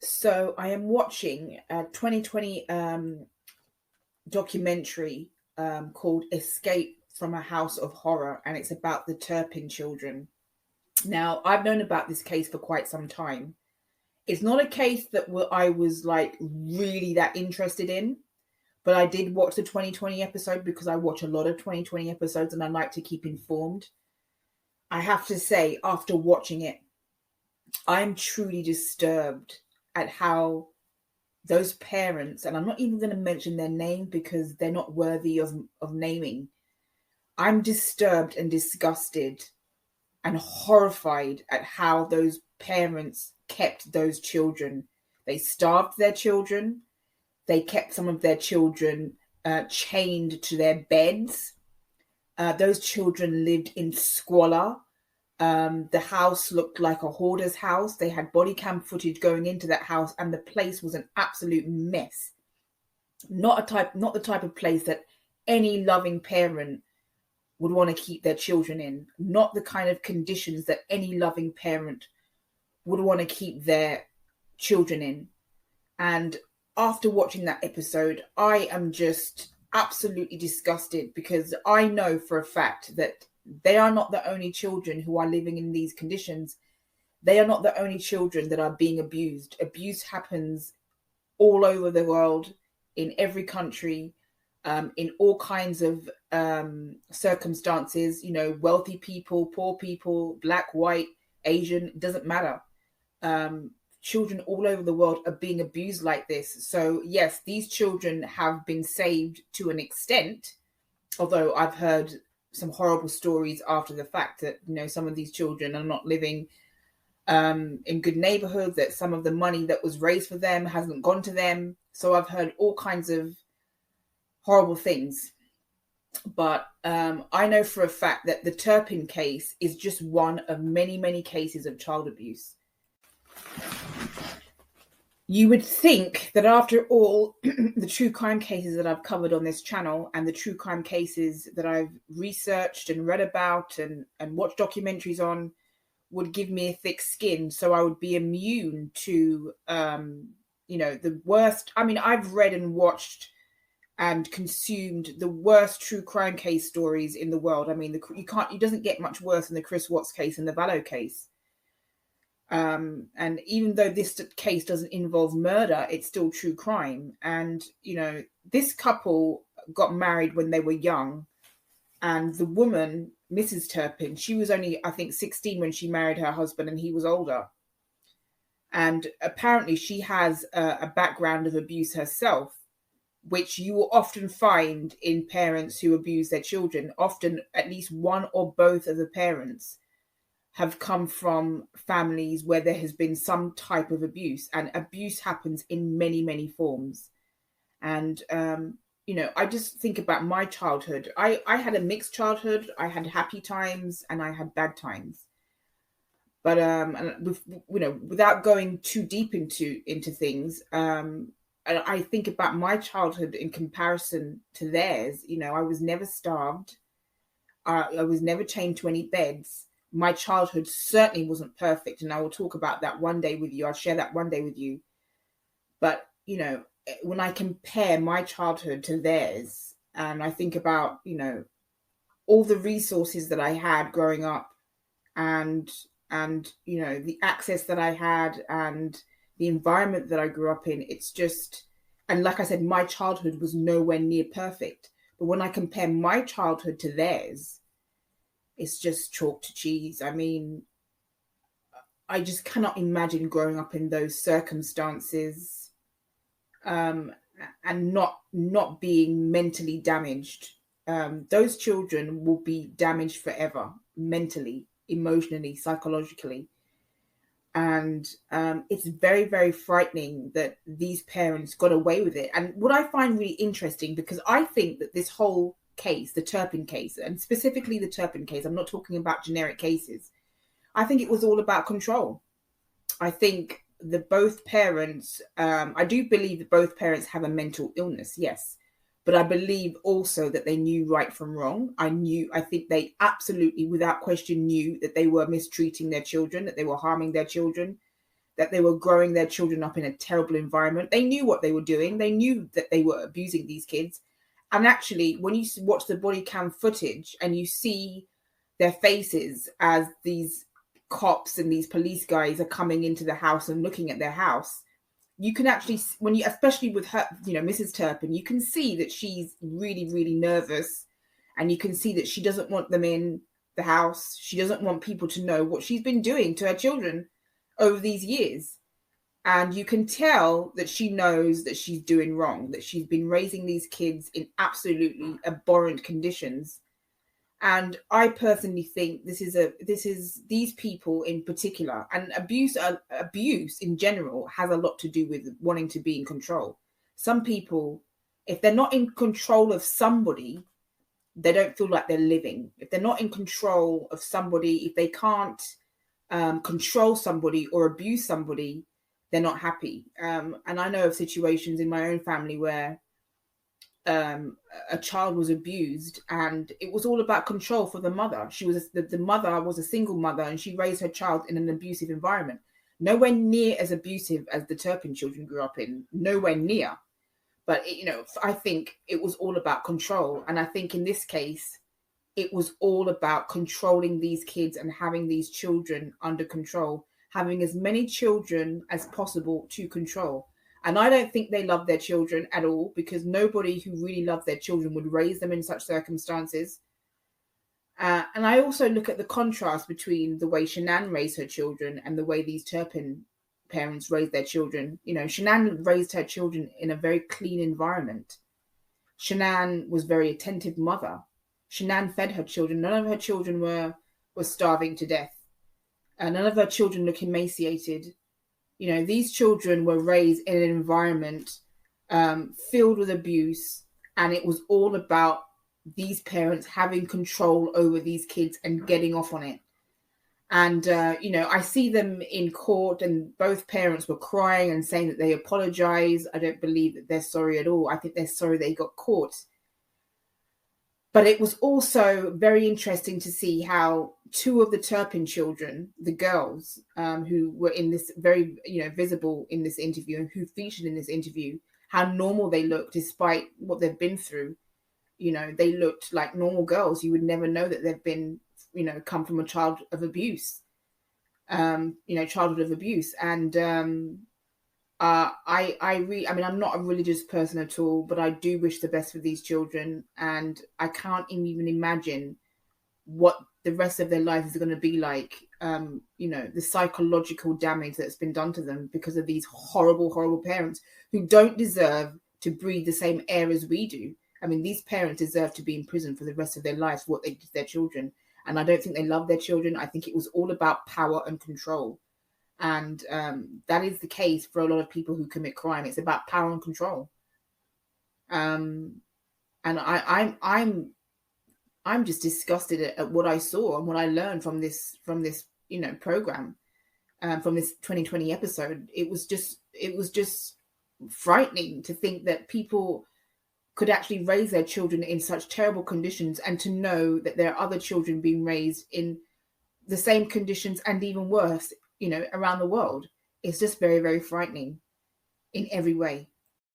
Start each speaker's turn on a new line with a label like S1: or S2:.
S1: So I am watching a 2020 documentary called Escape from a House of Horror, and it's about the Turpin children. Now, I've known about this case for quite some time. It's not a case that I was like really that interested in, but I did watch the 2020 episode because I watch a lot of 2020 episodes and I like to keep informed. I have to say, after watching it, I'm truly disturbed at how those parents, and I'm not even going to mention their name because they're not worthy of naming. I'm disturbed and disgusted and horrified at how those parents kept those children. They starved their children. They kept some of their children chained to their beds. Those children lived in squalor. The house looked like a hoarder's house. They had body cam footage going into that house, and the place was an absolute mess. Not the type of place that any loving parent would want to keep their children in. Not the kind of conditions that any loving parent would want to keep their children in. And after watching that episode, I am just absolutely disgusted because I know for a fact that they are not the only children who are living in these conditions. They are not the only children that are being abused. Abuse happens all over the world, in every country, in all kinds of circumstances. You know, wealthy people, poor people, black, white, Asian, it doesn't matter. Children all over the world are being abused like this. So yes, these children have been saved to an extent, although I've heard some horrible stories after the fact that, you know, some of these children are not living in good neighborhoods, that some of the money that was raised for them hasn't gone to them. So I've heard all kinds of horrible things. But I know for a fact that the Turpin case is just one of many, many cases of child abuse. You would think that after all the true crime cases that I've covered on this channel and the true crime cases that I've researched and read about and watched documentaries on would give me a thick skin, so I would be immune to, the worst. I mean, I've read and watched and consumed the worst true crime case stories in the world. I mean, it doesn't get much worse than the Chris Watts case and the Vallow case. And even though this case doesn't involve murder, it's still true crime. And, you know, this couple got married when they were young. And the woman, Mrs. Turpin, she was only, I think, 16 when she married her husband, and he was older. And apparently she has a background of abuse herself, which you will often find in parents who abuse their children. Often at least one or both of the parents have come from families where there has been some type of abuse, and abuse happens in many, many forms. And, I just think about my childhood. I had a mixed childhood. I had happy times and I had bad times. But, without going too deep into things, I think about my childhood in comparison to theirs. You know, I was never starved. I was never chained to any beds. My childhood certainly wasn't perfect, and I will talk about that one day with you. I'll share that one day with you. But, you know, when I compare my childhood to theirs, and I think about, you know, all the resources that I had growing up, and you know, the access that I had and the environment that I grew up in, it's just, and like I said, my childhood was nowhere near perfect. But when I compare my childhood to theirs, it's just chalk to cheese. I mean, I just cannot imagine growing up in those circumstances, and not being mentally damaged. Those children will be damaged forever, mentally, emotionally, psychologically. And it's very, very frightening that these parents got away with it. And what I find really interesting, because I think that this whole case, the Turpin case, and specifically the Turpin case, I'm not talking about generic cases, I think it was all about control. I think that both parents, I do believe that both parents have a mental illness, yes. But I believe also that they knew right from wrong. I think they absolutely, without question, knew that they were mistreating their children, that they were harming their children. that they were growing their children up in a terrible environment. They knew what they were doing. They knew that they were abusing these kids. And actually, when you watch the body cam footage and you see their faces as these cops and these police guys are coming into the house and looking at their house, you can actually, when you, especially with her, Mrs. Turpin, you can see that she's really, really nervous, and you can see that she doesn't want them in the house. She doesn't want people to know what she's been doing to her children over these years. And you can tell that she knows that she's doing wrong, that she's been raising these kids in absolutely abhorrent conditions. And I personally think this is these people in particular, and abuse in general has a lot to do with wanting to be in control. Some people, if they're not in control of somebody, they don't feel like they're living. If they're not in control of somebody, if they can't control somebody or abuse somebody, they're not happy. And I know of situations in my own family where a child was abused, and it was all about control for the mother. The mother was a single mother, and she raised her child in an abusive environment. Nowhere near as abusive as the Turpin children grew up in. Nowhere near. But, I think it was all about control. And I think in this case, it was all about controlling these kids and having these children under control, having as many children as possible to control. And I don't think they love their children at all, because nobody who really loved their children would raise them in such circumstances. And I also look at the contrast between the way Shanann raised her children and the way these Turpin parents raised their children. Shanann raised her children in a very clean environment. Shanann was a very attentive mother. Shanann fed her children. None of her children were starving to death. None of her children look emaciated. These children were raised in an environment filled with abuse, and it was all about these parents having control over these kids and getting off on it. And, I see them in court, and both parents were crying and saying that they apologize. I don't believe that they're sorry at all. I think they're sorry they got caught. But it was also very interesting to see how two of the Turpin children, the girls, who were in this very, visible in this interview and who featured in this interview, how normal they looked despite what they've been through. They looked like normal girls. You would never know that they've been, come from a childhood of abuse. And I'm not a religious person at all, but I do wish the best for these children, and I can't even imagine what the rest of their life is going to be like. The psychological damage that's been done to them because of these horrible, horrible parents who don't deserve to breathe the same air as we do. I mean, these parents deserve to be in prison for the rest of their lives for what they did to their children. And I don't think they love their children. I think it was all about power and control. And that is the case for a lot of people who commit crime. It's about power and control. And I'm just disgusted at what I saw and what I learned from this program, from this 2020 episode. It was just frightening to think that people could actually raise their children in such terrible conditions, and to know that there are other children being raised in the same conditions and even worse, around the world. It's just very, very frightening in every way.